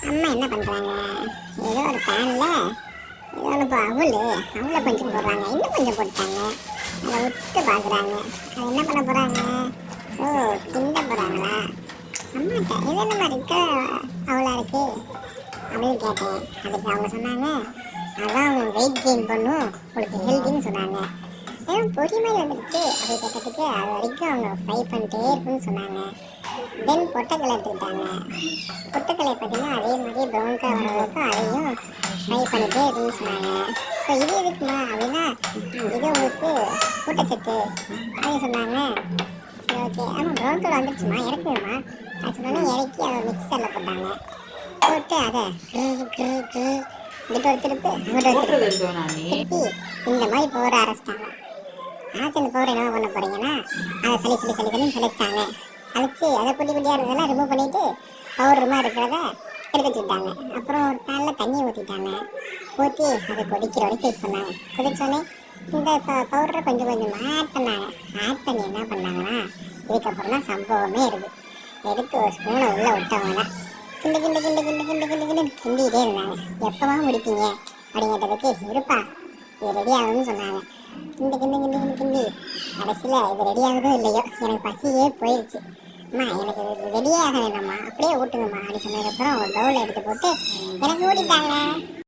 அம்மா என்ன பண்ணுறாங்க, ஏதோ ஒரு பேனில் ஏதோ ஒன்று இப்போ அவளை கொஞ்சம் போடுறாங்க, இன்னும் கொஞ்சம் போட்டாங்க. அதை விட்டு பார்க்குறாங்க. அது என்ன பண்ண போகிறாங்க? ஓ, கிண்ட போகிறாங்களா? அம்மாட்ட இது என்ன மாதிரி இருக்க அவளா இருக்கு அப்படின்னு கேட்டேன். அதுக்கு அவங்க சொன்னாங்க, அதான் அவங்க வெயிட் கெயின் பண்ணும், உங்களுக்கு ஹெல்த்தின்னு சொன்னாங்க. ஏதோ பொறிமையில் வந்துடுச்சு அப்படி கேட்டதுக்கு அது வரைக்கும் அவங்க ஃப்ரை பண்ணிட்டே இருக்குன்னு சொன்னாங்க. தென் பொட்டக்கலை எடுத்துக்கிட்டாங்க. பொட்டுக்கலை பார்த்தீங்கன்னா அதே மாதிரி ப்ரௌன் கலர் வர வரைக்கும் அதையும் ஃப்ரை பண்ணிட்டே இருக்குன்னு சொன்னாங்க. ஸோ இது எதுக்குமா அப்படின்னா, இது உங்களுக்கு ஊட்டச்சத்து அப்படின்னு சொன்னாங்க. சரி, ஓகே. ஆமாம், ப்ரௌன் கலர் வந்துடுச்சுமா, இறக்குதுமா அது சொன்னோன்னே இறக்கி அதை மிக்சரில் போட்டாங்க. போட்டு அதை இங்கிட்ட ஒரு திருப்பு அங்கிட்ட ஒரு திருப்பி இந்த மாதிரி பவுடரை அரைச்சிட்டாங்க. அரைச்சி இந்த பவுடர் என்ன பண்ண போறீங்கன்னா, அதை சளின்னு சளிச்சாங்க. சளிச்சு அதை குட்டி குட்டியாக இருக்கிறதெல்லாம் ரிமூவ் பண்ணிட்டு பவுடருமா இருக்கிறத எடுத்து வச்சுக்கிட்டாங்க. அப்புறம் ஒரு பேனில் தண்ணி ஊற்றிட்டாங்க. ஊற்றி அதை கொதிக்கிற வரைக்கும் வெயிட் பண்ணாங்க. கொதிச்சோடனே இந்த பவுடரை கொஞ்சம் கொஞ்சமாக ஆட் பண்ணாங்க. ஆட் பண்ணி என்ன பண்ணாங்கன்னா, இதுக்கப்புறம் தான் சம்பவமே இருக்குது. எடுத்து ஒரு ஸ்பூனை உள்ளே விட்டவங்கன்னா கிண்டு கிண்டு கிண்டு கிண்டு கிண்டு கிண்டு கிண்டு கிண்டிகிட்டே இருந்தாங்க. எப்போவா முடிப்பீங்க அப்படின்னு கேட்டதுக்கு, இருப்பா இது ரெடி ஆகுதுன்னு சொன்னாங்க. கிண்டு கிண்டு கிண்டு கிண்டு கிண்டி கடைசியில் இது ரெடி ஆகுதோ இல்லையோ எனக்கு பசியே போயிடுச்சு. அம்மா எனக்கு இது ரெடியே ஆக வேண்டாம்மா, அப்படியே ஊட்டுங்கம்மா அப்படின்னு சொன்னதுக்கப்புறம் ஒரு பவுலில் எடுத்து போட்டு எனக்கு ஊட்டிட்டாங்க.